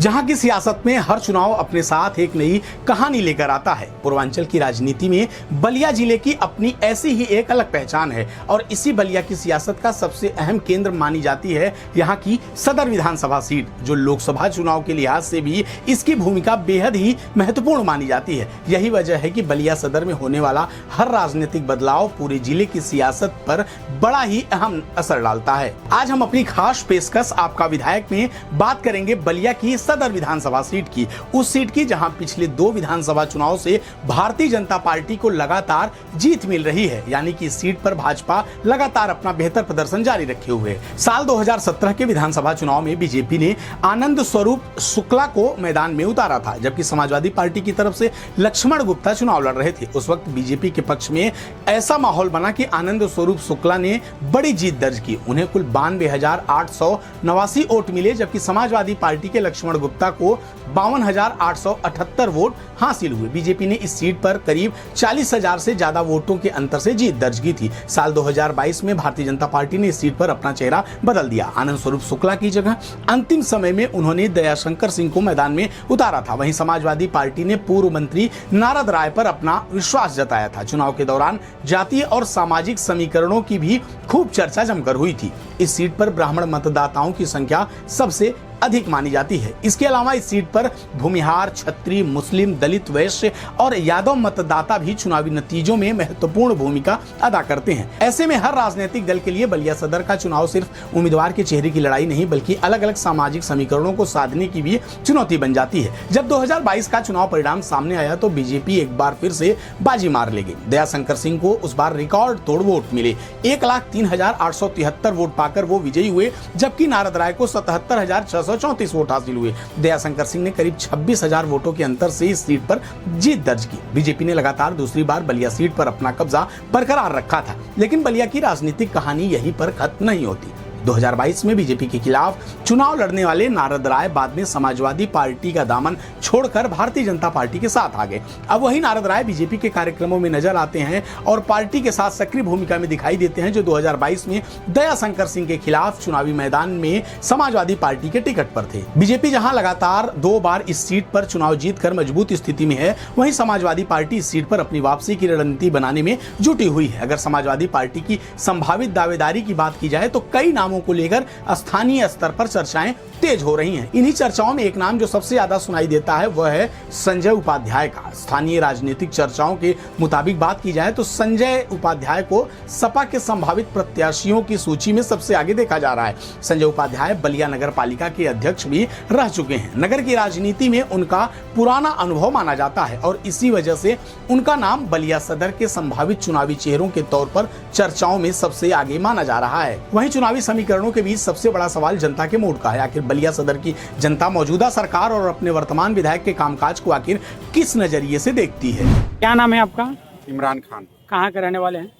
जहां की सियासत में हर चुनाव अपने साथ एक नई कहानी लेकर आता है। पूर्वांचल की राजनीति में बलिया जिले की अपनी ऐसी ही एक अलग पहचान है और इसी बलिया की सियासत का सबसे अहम केंद्र मानी जाती है यहां की सदर विधानसभा सीट, जो लोकसभा चुनाव के लिहाज से भी इसकी भूमिका बेहद ही महत्वपूर्ण मानी जाती है। यही वजह है कि बलिया सदर में होने वाला हर राजनीतिक बदलाव पूरे जिले की सियासत पर बड़ा ही अहम असर डालता है। आज हम अपनी खास पेशकश आपका विधायक में बात करेंगे बलिया की सदर विधानसभा सीट की, उस सीट की जहां पिछले 2 विधानसभा चुनाव से भारतीय जनता पार्टी को लगातार जीत मिल रही है। यानी कि इस सीट पर भाजपा लगातार अपना बेहतर प्रदर्शन जारी रखे हुए है। साल 2017 के विधानसभा चुनाव में बीजेपी ने आनंद स्वरूप शुक्ला को मैदान में उतारा था, जबकि समाजवादी पार्टी की तरफ से लक्ष्मण गुप्ता चुनाव लड़ रहे थे। उस वक्त बीजेपी के पक्ष में ऐसा माहौल बना कि आनंद स्वरूप शुक्ला ने बड़ी जीत दर्ज की। उन्हें कुल 92,889 वोट मिले, जबकि समाजवादी पार्टी के लक्ष्मण गुप्ता को 52,878 वोट हासिल हुए। बीजेपी ने इस सीट पर करीब 40,000 से ज्यादा वोटों के अंतर से जीत दर्ज की थी। साल 2022 में भारतीय जनता पार्टी ने इस सीट पर अपना चेहरा बदल दिया। आनंद स्वरूप शुक्ला की जगह अंतिम समय में उन्होंने दयाशंकर सिंह को मैदान में उतारा था। वहीं समाजवादी पार्टी ने पूर्व मंत्री नारद राय पर अपना विश्वास जताया था। चुनाव के दौरान जातीय और सामाजिक समीकरणों की भी खूब चर्चा जमकर हुई थी। इस सीट पर ब्राह्मण मतदाताओं की संख्या सबसे अधिक मानी जाती है। इसके अलावा इस सीट पर भूमिहार, क्षत्रिय, मुस्लिम, दलित, वैश्य और यादव मतदाता भी चुनावी नतीजों में महत्वपूर्ण भूमिका अदा करते हैं। ऐसे में हर राजनीतिक दल के लिए बलिया सदर का चुनाव सिर्फ उम्मीदवार के चेहरे की लड़ाई नहीं, बल्कि अलग अलग सामाजिक समीकरणों को साधने की भी चुनौती बन जाती है। जब 2022 का चुनाव परिणाम सामने आया तो बीजेपी एक बार फिर से बाजी मार ले गई। दयाशंकर सिंह को उस बार रिकॉर्ड तोड़ वोट मिले। 1,03,873 वोट पाकर वो विजयी हुए, जबकि नारद राय को 77,634 वोट हासिल हुए। दयाशंकर सिंह ने करीब 26,000 वोटों के अंतर से इस सीट पर जीत दर्ज की। बीजेपी ने लगातार दूसरी बार बलिया सीट पर अपना कब्जा बरकरार रखा था, लेकिन बलिया की राजनीतिक कहानी यहीं पर खत्म नहीं होती। 2022 में बीजेपी के खिलाफ चुनाव लड़ने वाले नारद राय बाद में समाजवादी पार्टी का दामन छोड़कर भारतीय जनता पार्टी के साथ आ गए। अब वही नारद राय बीजेपी के कार्यक्रमों में नजर आते हैं और पार्टी के साथ सक्रिय भूमिका में दिखाई देते हैं, जो 2022 में दयाशंकर सिंह के खिलाफ चुनावी मैदान में समाजवादी पार्टी के टिकट पर थे। बीजेपी जहां लगातार 2 बार इस सीट पर चुनाव जीतकर मजबूत स्थिति में है, वहीं समाजवादी पार्टी इस सीट पर अपनी वापसी की रणनीति बनाने में जुटी हुई है। अगर समाजवादी पार्टी की संभावित दावेदारी की बात की जाए तो कई नामों को लेकर स्थानीय स्तर पर चर्चाएं तेज हो रही हैं। इन्हीं चर्चाओं में एक नाम जो सबसे ज्यादा सुनाई देता है वह है संजय उपाध्याय का। स्थानीय राजनीतिक चर्चाओं के मुताबिक बात की जाए तो संजय उपाध्याय को सपा के संभावित प्रत्याशियों की सूची में सबसे आगे देखा जा रहा है। संजय उपाध्याय बलिया नगर पालिका के अध्यक्ष भी रह चुके हैं। नगर की राजनीति में उनका पुराना अनुभव माना जाता है और इसी वजह से उनका नाम बलिया सदर के संभावित चुनावी चेहरों के तौर पर चर्चाओं में सबसे आगे माना जा रहा है। वहीं चुनावी समीकरणों के बीच सबसे बड़ा सवाल जनता के मूड का है। आखिर बलिया सदर की जनता मौजूदा सरकार और अपने वर्तमान विधायक के कामकाज को आखिर किस नजरिए से देखती है? क्या नाम है आपका? इमरान खान। कहाँ के रहने वाले हैं?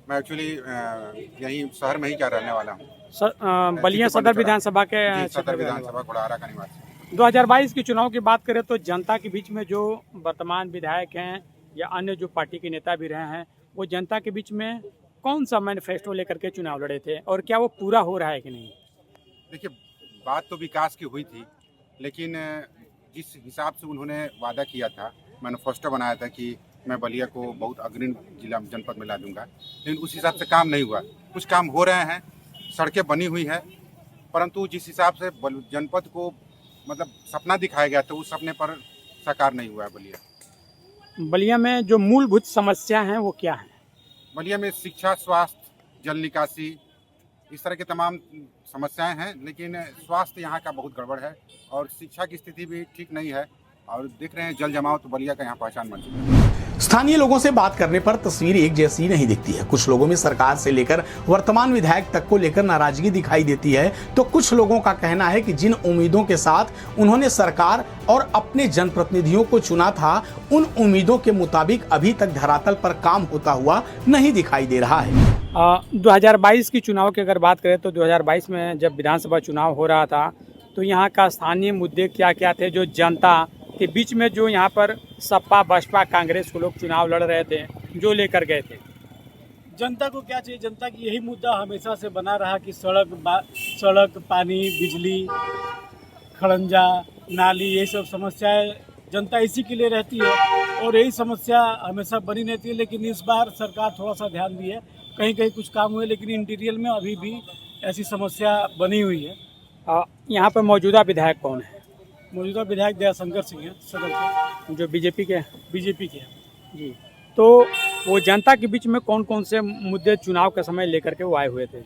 मैं एक्चुअली यहीं शहर में ही क्या रहने वाला हूँ। बलिया सदर विधानसभा के सदर विधानसभा घोड़ाहरा का निवासी। 2022 के चुनाव की बात करें तो जनता के बीच में जो वर्तमान विधायक हैं या अन्य जो पार्टी के नेता भी रहे हैं, वो जनता के बीच में कौन सा मैनिफेस्टो लेकर के चुनाव लड़े थे और क्या वो पूरा हो रहा है कि नहीं? देखिए, बात तो विकास की हुई थी, लेकिन जिस हिसाब से उन्होंने वादा किया था, मैनिफेस्टो बनाया था कि मैं बलिया को बहुत अग्रणी जिला जनपद में ला दूंगा, लेकिन उस हिसाब से काम नहीं हुआ। कुछ काम हो रहे हैं, सड़कें बनी हुई हैं, परंतु जिस हिसाब से जनपद को मतलब सपना दिखाया गया था, उस सपने पर साकार नहीं हुआ है बलिया। बलिया में जो मूलभूत समस्या हैं वो क्या है? बलिया में शिक्षा, स्वास्थ्य, जल निकासी, इस तरह के तमाम समस्याएं हैं, लेकिन स्वास्थ्य यहाँ का बहुत गड़बड़ है और शिक्षा की स्थिति भी ठीक नहीं है। और देख रहे हैं जल जमाव तो बलिया का यहाँ पहचान बन चुका है। स्थानीय लोगों से बात करने पर तस्वीर एक जैसी नहीं दिखती है। कुछ लोगों में सरकार से लेकर वर्तमान विधायक तक को लेकर नाराजगी दिखाई देती है, तो कुछ लोगों का कहना है कि जिन उम्मीदों के साथ उन्होंने सरकार और अपने जनप्रतिनिधियों को चुना था, उन उम्मीदों के मुताबिक अभी तक धरातल पर काम होता हुआ नहीं दिखाई दे रहा है। 2022 की चुनाव की अगर बात करें तो 2022 में जब विधानसभा चुनाव हो रहा था तो यहाँ का स्थानीय मुद्दे क्या क्या थे जो जनता के बीच में, जो यहाँ पर सपा, बसपा, कांग्रेस को लोग चुनाव लड़ रहे थे, जो लेकर गए थे? जनता को क्या चाहिए? जनता की यही मुद्दा हमेशा से बना रहा कि सड़क, पानी, बिजली, खड़ंजा नाली ये सब समस्याएं जनता इसी के लिए रहती है और यही समस्या हमेशा बनी रहती है। लेकिन इस बार सरकार थोड़ा सा ध्यान दी है, कहीं कहीं कुछ काम हुए, लेकिन इंटीरियर में अभी भी ऐसी समस्या बनी हुई है। यहाँ पर मौजूदा विधायक कौन है? मौजूदा विधायक दयाशंकर सिंह है सदर के, जो बीजेपी के हैं। बीजेपी के हैं। जी, तो वो जनता के बीच में कौन कौन से मुद्दे चुनाव के समय लेकर के वो आए हुए थे?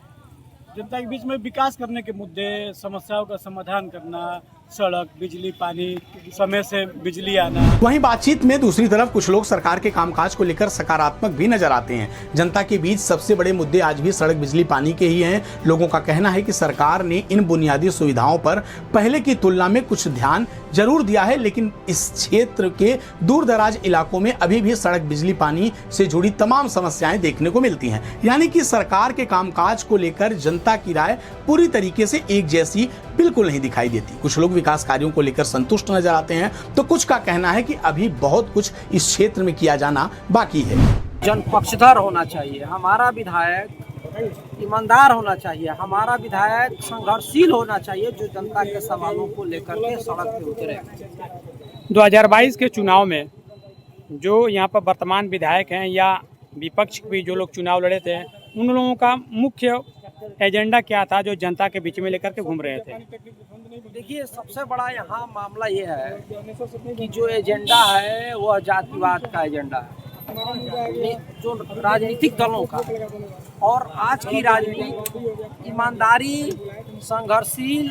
जनता के बीच में विकास करने के मुद्दे, समस्याओं का समाधान करना, सड़क, बिजली, पानी, समय से बिजली आना। वहीं बातचीत में दूसरी तरफ कुछ लोग सरकार के कामकाज को लेकर सकारात्मक भी नजर आते हैं। जनता के बीच सबसे बड़े मुद्दे आज भी सड़क, बिजली, पानी के ही हैं। लोगों का कहना है कि सरकार ने इन बुनियादी सुविधाओं पर पहले की तुलना में कुछ ध्यान जरूर दिया है, लेकिन इस क्षेत्र के दूर दराज इलाकों में अभी भी सड़क, बिजली, पानी से जुड़ी तमाम समस्याएं देखने को मिलती हैं। यानी कि सरकार के कामकाज को लेकर जनता की राय पूरी तरीके से एक जैसी बिल्कुल नहीं दिखाई देती। कुछ लोग विकास कार्यों को लेकर संतुष्ट नजर आते हैं, तो कुछ का कहना है कि अभी बहुत कुछ इस क्षेत्र में किया जाना बाकी है। जनपक्षधर होना चाहिए, हमारा विधायक ईमानदार होना चाहिए, हमारा विधायक संघर्षशील होना चाहिए, जो जनता के सवालों को लेकर के सड़क पे उतरे। 2022 के चुनाव में जो यहाँ पर वर्तमान विधायक हैं या विपक्ष भी जो लोग चुनाव लड़े थे, उन लोगों का मुख्य एजेंडा क्या था जो जनता के बीच में लेकर के घूम रहे थे? देखिए, सबसे बड़ा यहाँ मामला ये है कि जो एजेंडा है वह जातिवाद का एजेंडा है, जो राजनीतिक दलों का। और आज की राजनीति ईमानदारी, संघर्षशील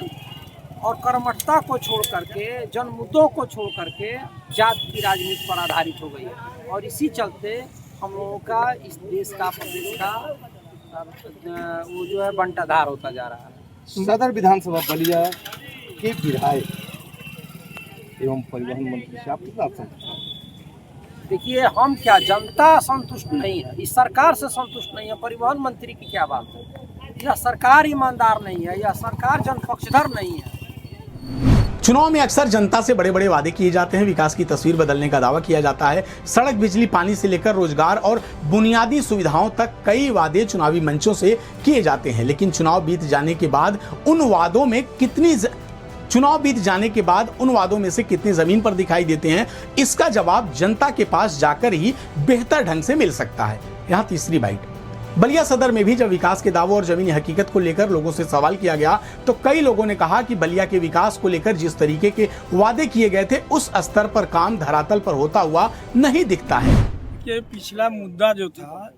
और कर्मठता को छोड़ करके, जन मुद्दों को छोड़ करके जात की राजनीति पर आधारित हो गई है। और इसी चलते हम लोगों का इस देश का, प्रदेश का वो जो है बंटाधार होता जा रहा है। सदर विधानसभा बलिया के विधायक एवं परिवहन मंत्री से आप कितना संतुष्ट हैं? देखिए, हम क्या, जनता संतुष्ट नहीं है, इस सरकार से संतुष्ट नहीं है। परिवहन मंत्री की क्या बात है? यह सरकार ईमानदार नहीं है, यह सरकार जनपक्षधर नहीं है। चुनाव में अक्सर जनता से बड़े बड़े वादे किए जाते हैं, विकास की तस्वीर बदलने का दावा किया जाता है। सड़क, बिजली, पानी से लेकर रोजगार और बुनियादी सुविधाओं तक कई वादे चुनावी मंचों से किए जाते हैं। लेकिन चुनाव बीत जाने के बाद उन वादों में से कितनी जमीन पर दिखाई देते हैं, इसका जवाब जनता के पास जाकर ही बेहतर ढंग से मिल सकता है। यहाँ तीसरी बाइट। बलिया सदर में भी जब विकास के दावों और जमीनी हकीकत को लेकर लोगों से सवाल किया गया, तो कई लोगों ने कहा कि बलिया के विकास को लेकर जिस तरीके के वादे किए गए थे, उस स्तर पर काम धरातल पर होता हुआ नहीं दिखता है। कि पिछला मुद्दा जो था,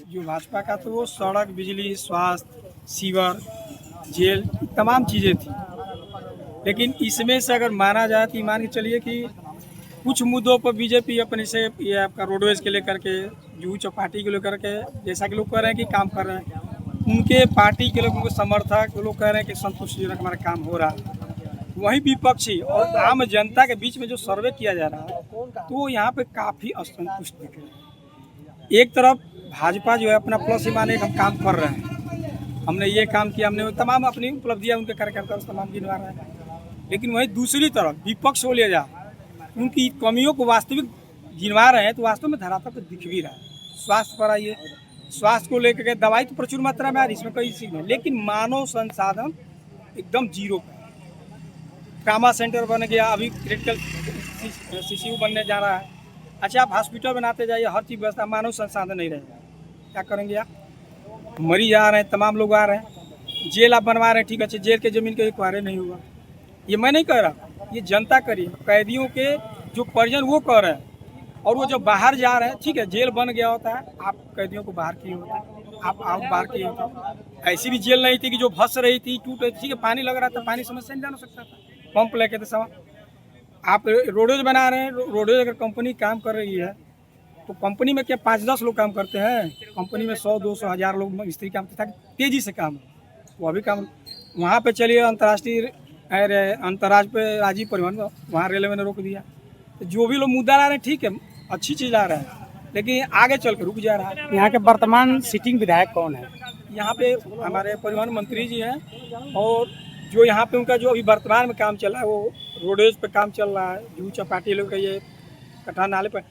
जो भाजपा का, तो वो सड़क, बिजली, स्वास्थ्य, सीवर, जेल, तमाम चीज़ें थी। लेकिन इसमें से अगर माना जाए तो मान के चलिए कि कुछ मुद्दों पर बीजेपी अपने से, ये आपका रोडवेज के लेकर के, जुहू चौपाटी को लेकर के, जैसा कि लोग कह रहे हैं कि काम कर रहे हैं, उनके पार्टी के लोग, उनके समर्थक लोग कह रहे हैं कि संतुष्टिजनक हमारा काम हो रहा है। वहीं विपक्षी और आम जनता के बीच में जो सर्वे किया जा रहा है, तो यहाँ पे काफ़ी असंतुष्ट दिख रहे हैं। एक तरफ भाजपा जो है अपना प्लस माने हम काम कर रहे हैं, हमने ये काम किया, हमने तमाम अपनी उपलब्धियाँ उनके कार्यकर्ता तमाम गिनवा रहे हैं। लेकिन वहीं दूसरी तरफ विपक्ष हो लिया जा, उनकी कमियों को वास्तविक गिनवा रहे हैं, तो वास्तव में धरातल पर दिख भी रहा है। स्वास्थ्य पर आइए, स्वास्थ्य को लेकर के दवाई तो प्रचुर मात्रा में आ रही है, इसमें कोई चीज़ नहीं, लेकिन मानव संसाधन एकदम जीरो पर। ट्रामा सेंटर बन गया, अभी क्रिटिकल सीसीयू बनने जा रहा है। अच्छा, आप हॉस्पिटल बनाते जाइए, हर चीज़ व्यवस्था, मानव संसाधन नहीं रहेगा, क्या करेंगे आप? मरीज आ रहे हैं, तमाम लोग आ रहे हैं। जेल आप बनवा रहे हैं, ठीक है, जेल के ज़मीन के क्वारे नहीं हुआ, ये मैं नहीं कह रहा, ये जनता करी, कैदियों के जो परिजन वो कह रहे हैं। और वो जो बाहर जा रहे हैं, ठीक है, जेल बन गया होता है, आप कैदियों को बाहर किए होते हैं, आप आउट बाहर किए होते हैं। ऐसी भी जेल नहीं थी कि जो फंस रही थी, टूट रही थी, ठीक है, पानी लग रहा था, पानी समस्या नहीं जान सकता था, पंप लेके थे सब। आप रोडवेज बना रहे हैं, रोडवेज अगर कंपनी काम कर रही है, तो कंपनी में क्या 5-10 लोग काम करते हैं? कंपनी में 100-200 हज़ार लोग मिस्त्री काम करते हैं, तेज़ी से काम है, वो अभी काम। वहाँ पर चलिए अंतर्राष्ट्रीय अंतर्राज्य पे राज्य परिवहन, वहाँ रेलवे ने रोक दिया। तो जो भी लोग मुद्दा ला रहे हैं, ठीक है, अच्छी चीज़ ला रहे हैं, लेकिन आगे चल के रुक जा रहा है। यहाँ के वर्तमान सिटिंग विधायक कौन है? यहाँ पे हमारे परिवहन मंत्री जी हैं, और जो यहाँ पे उनका जो अभी वर्तमान में काम चल रहा है, वो रोडवेज पे काम चल रहा है, जुहू चौपाटी लोग का ये कटा नाले पर।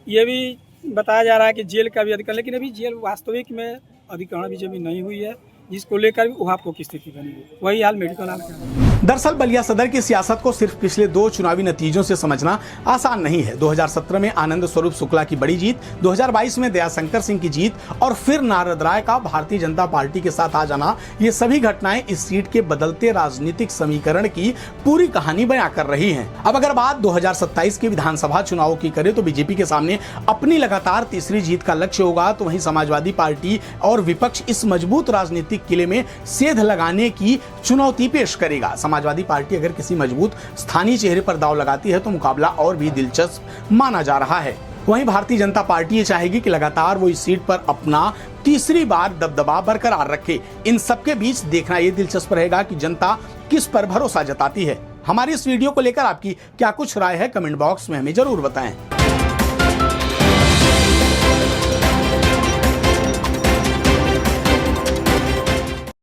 ये भी बताया जा रहा है कि जेल का भी अधिकरण, लेकिन अभी जेल वास्तविक में अधिकरण भी जमीन नहीं हुई है, जिसको लेकर वहाँ की स्थिति बनी है। वही हाल मेडिकल हाल का है। दरअसल बलिया सदर की सियासत को सिर्फ पिछले 2 चुनावी नतीजों से समझना आसान नहीं है। 2017 में आनंद स्वरूप शुक्ला की बड़ी जीत, 2022 में दयाशंकर सिंह की जीत और फिर नारद राय का भारतीय जनता पार्टी के साथ आ जाना, ये सभी घटनाएं इस सीट के बदलते राजनीतिक समीकरण की पूरी कहानी बयां कर रही हैं। अब अगर बात 2027 के विधानसभा चुनाव की करें तो बीजेपी के सामने अपनी लगातार तीसरी जीत का लक्ष्य होगा, तो वहीं समाजवादी पार्टी और विपक्ष इस मजबूत राजनीतिक किले में सेध लगाने की चुनौती पेश करेगा। समाजवादी पार्टी अगर किसी मजबूत स्थानीय चेहरे पर दांव लगाती है तो मुकाबला और भी दिलचस्प माना जा रहा है। वहीं भारतीय जनता पार्टी ये चाहेगी कि लगातार वो इस सीट पर अपना तीसरी बार दबदबा बरकरार रखे। इन सबके बीच देखना ये दिलचस्प रहेगा कि जनता किस पर भरोसा जताती है। हमारी इस वीडियो को लेकर आपकी क्या कुछ राय है, कमेंट बॉक्स में हमें जरूर बताएं।